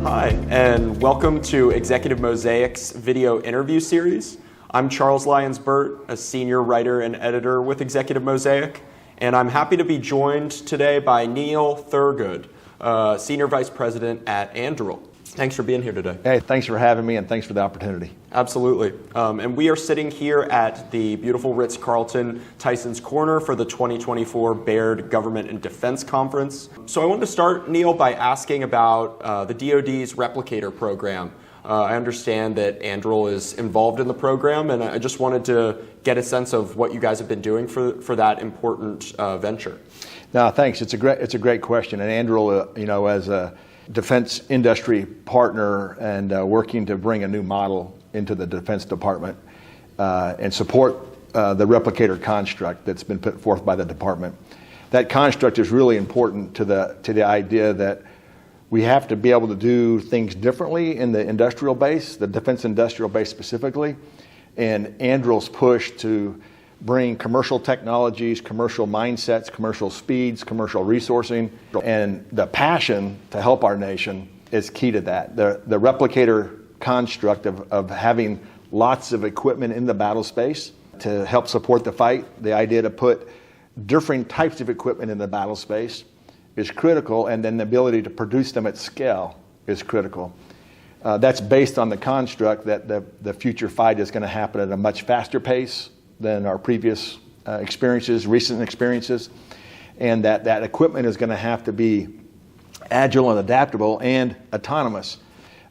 Hi, and welcome to Executive Mosaic's video interview series. I'm Charles Lyons-Burt, a senior writer and editor with Executive Mosaic, and I'm happy to be joined today by Neil Thurgood, Senior Vice President at Anduril. Thanks for being here today. Hey, thanks for having me, and thanks for the opportunity. Absolutely. And we are sitting here at the beautiful Ritz-Carlton Tyson's Corner for the 2024 Baird Government and Defense Conference. So I wanted to start, Neil, by asking about the DoD's Replicator program. I understand that Anduril is involved in the program, and I just wanted to get a sense of what you guys have been doing for that important venture. No, thanks. It's a great question. And Anduril, as a defense industry partner and working to bring a new model into the Defense Department and support the Replicator construct that's been put forth by the department. That construct is really important to the idea that we have to be able to do things differently in the industrial base, the defense industrial base specifically, and Anduril's push to bring commercial technologies, commercial mindsets, commercial speeds, commercial resourcing, and the passion to help our nation is key to that. The Replicator construct of having lots of equipment in the battle space to help support the fight, the idea to put different types of equipment in the battle space is critical, and then the ability to produce them at scale is critical. That's based on the construct that the future fight is going to happen at a much faster pace than our previous recent experiences, and that equipment is going to have to be agile and adaptable and autonomous.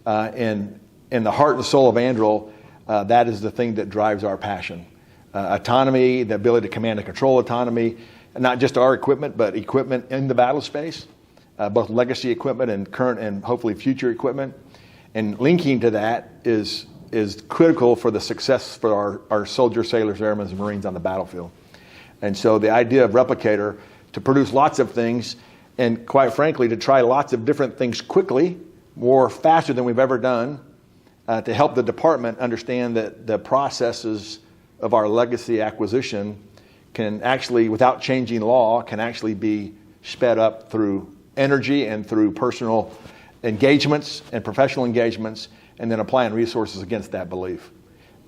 And in the heart and soul of Anduril, that is the thing that drives our passion. Autonomy, the ability to command and control autonomy, not just our equipment, but equipment in the battle space, both legacy equipment and current and hopefully future equipment. And linking to that is critical for the success for our soldiers, sailors, airmen, and Marines on the battlefield. And so the idea of Replicator to produce lots of things, and quite frankly, to try lots of different things quickly, faster than we've ever done, to help the department understand that the processes of our legacy acquisition can actually, without changing law, can actually be sped up through energy and through personal engagements and professional engagements, and then applying resources against that belief.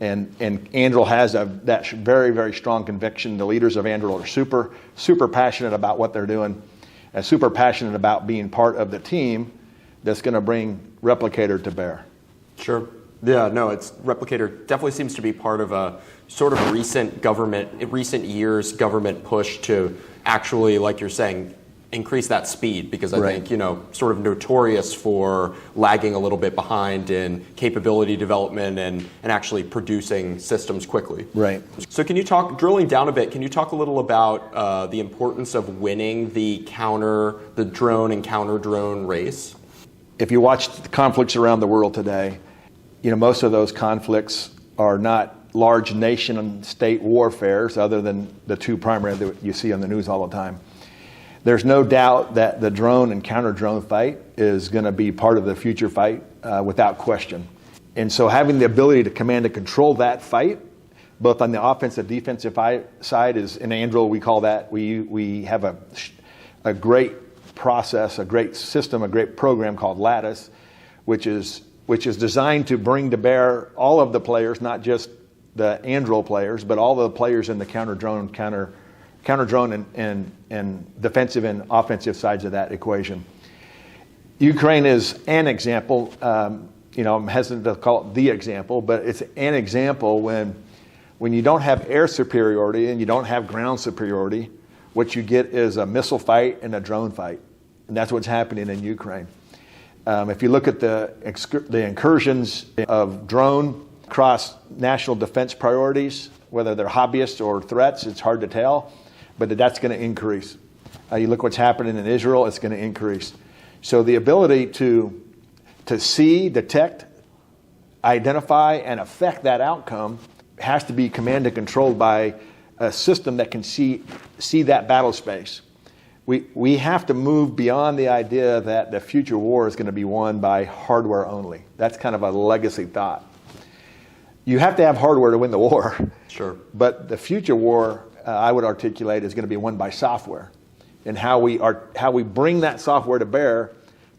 And Anduril has that very, very strong conviction. The leaders of Anduril are super passionate about what they're doing and super passionate about being part of the team that's going to bring Replicator to bear. Sure. Yeah, no, Replicator definitely seems to be part of a sort of recent years government push to actually, like you're saying, increase that speed, because I think, sort of notorious for lagging a little bit behind in capability development and actually producing systems quickly. Right. So drilling down a bit, can you talk a little about the importance of winning the drone and counter-drone race? If you watch the conflicts around the world today, most of those conflicts are not large nation and state warfares, other than the two primary that you see on the news all the time. There's no doubt that the drone and counter-drone fight is going to be part of the future fight without question. And so having the ability to command and control that fight, both on the offensive, defensive side, is in Anduril we call that, we have a great process, a great system, a great program called Lattice, which is designed to bring to bear all of the players, not just the Anduril players, but all the players in the counter-drone and defensive and offensive sides of that equation. Ukraine is an example. I'm hesitant to call it the example, but it's an example when you don't have air superiority and you don't have ground superiority, what you get is a missile fight and a drone fight. And that's what's happening in Ukraine. If you look at the incursions of drone across national defense priorities, whether they're hobbyists or threats, it's hard to tell, but that's going to increase. You look what's happening in Israel, it's going to increase. So the ability to see, detect, identify, and affect that outcome has to be commanded and controlled by a system that can see that battle space. We have to move beyond the idea that the future war is going to be won by hardware only. That's kind of a legacy thought. You have to have hardware to win the war. Sure. But the future war, I would articulate, is going to be won by software, and how we bring that software to bear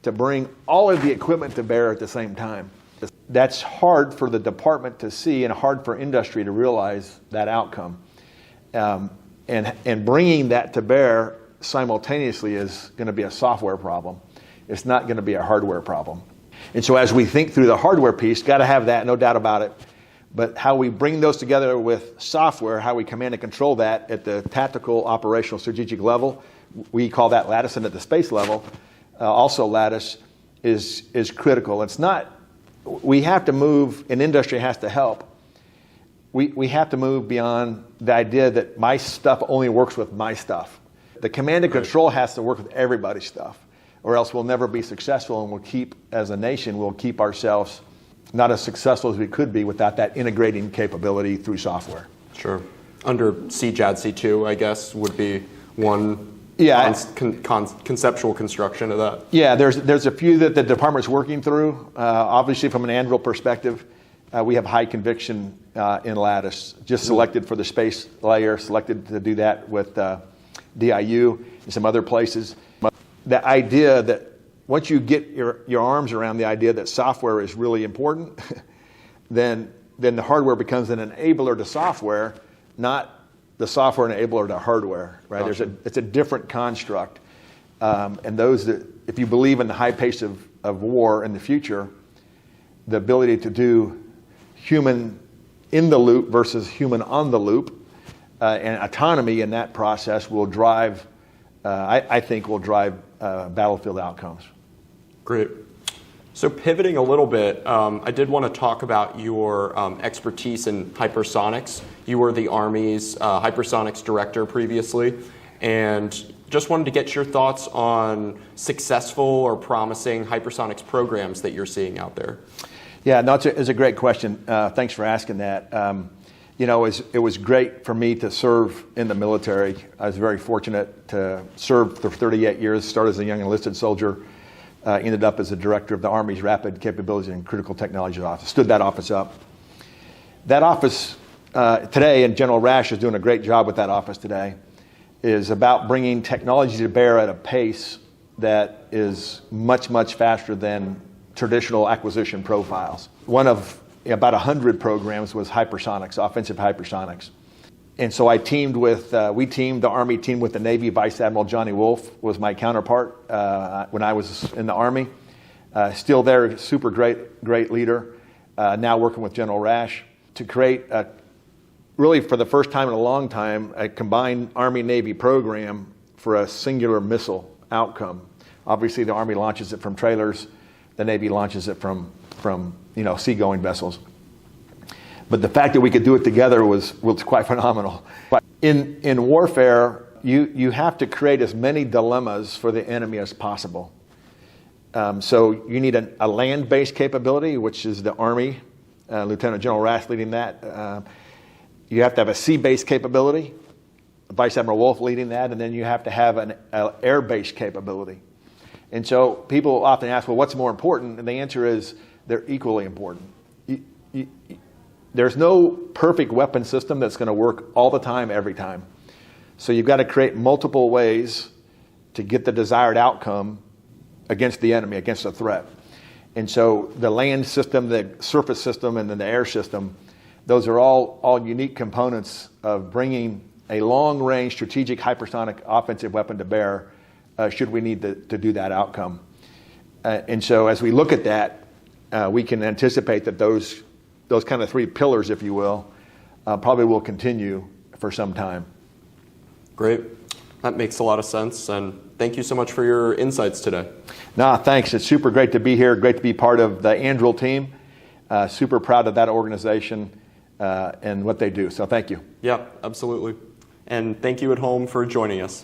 to bring all of the equipment to bear at the same time. That's hard for the department to see and hard for industry to realize that outcome. And bringing that to bear simultaneously is going to be a software problem. It's not going to be a hardware problem. And so as we think through the hardware piece, got to have that, no doubt about it. But how we bring those together with software, how we command and control that at the tactical, operational, strategic level, we call that lattice, and at the space level, also lattice, is critical. It's not, we have to move, and industry has to help. We have to move beyond the idea that my stuff only works with my stuff. The command and control has to work with everybody's stuff, or else we'll never be successful, and we'll keep, as a nation, we'll keep ourselves not as successful as we could be without that integrating capability through software. Sure. Under CJADC2, I guess, would be one conceptual construction of that. Yeah, there's a few that the department's working through. Obviously, from an Anduril perspective, we have high conviction in lattice, just selected for the space layer, selected to do that with DIU and some other places. The idea that once you get your arms around the idea that software is really important, then the hardware becomes an enabler to software, not the software enabler to hardware. Right? Gotcha. It's a different construct. And those that, if you believe in the high pace of war in the future, the ability to do human in the loop versus human on the loop, and autonomy in that process will drive, I think, will drive battlefield outcomes. Great. So pivoting a little bit, I did want to talk about your expertise in hypersonics. You were the Army's hypersonics director previously, and just wanted to get your thoughts on successful or promising hypersonics programs that you're seeing out there. Yeah, no, it's a great question. Thanks for asking that. You know, it was great for me to serve in the military. I was very fortunate to serve for 38 years, started as a young enlisted soldier, ended up as the director of the Army's Rapid Capabilities and Critical Technologies Office, stood that office up. That office today, and General Rash is doing a great job with that office today, is about bringing technology to bear at a pace that is much, much faster than traditional acquisition profiles. One of about 100 programs was hypersonics, offensive hypersonics. And so I teamed with, the Army teamed with the Navy. Vice Admiral Johnny Wolf was my counterpart when I was in the Army. Still there, super great leader. Now working with General Rash to create, really for the first time in a long time, a combined Army-Navy program for a singular missile outcome. Obviously, the Army launches it from trailers. The Navy launches it from seagoing vessels. But the fact that we could do it together was quite phenomenal. But in warfare, you have to create as many dilemmas for the enemy as possible. So you need a land-based capability, which is the Army, Lieutenant General Rash leading that. You have to have a sea-based capability, Vice Admiral Wolf leading that, and then you have to have an air-based capability. And so people often ask, well, what's more important? And the answer is they're equally important. There's no perfect weapon system that's going to work all the time, every time. So you've got to create multiple ways to get the desired outcome against the enemy, against a threat. And so the land system, the surface system, and then the air system, those are all unique components of bringing a long-range strategic hypersonic offensive weapon to bear should we need to do that outcome. And so as we look at that, we can anticipate that those kind of three pillars, if you will, probably will continue for some time. Great. That makes a lot of sense. And thank you so much for your insights today. No, thanks. It's super great to be here. Great to be part of the Anduril team. Super proud of that organization and what they do. So thank you. Yeah, absolutely. And thank you at home for joining us.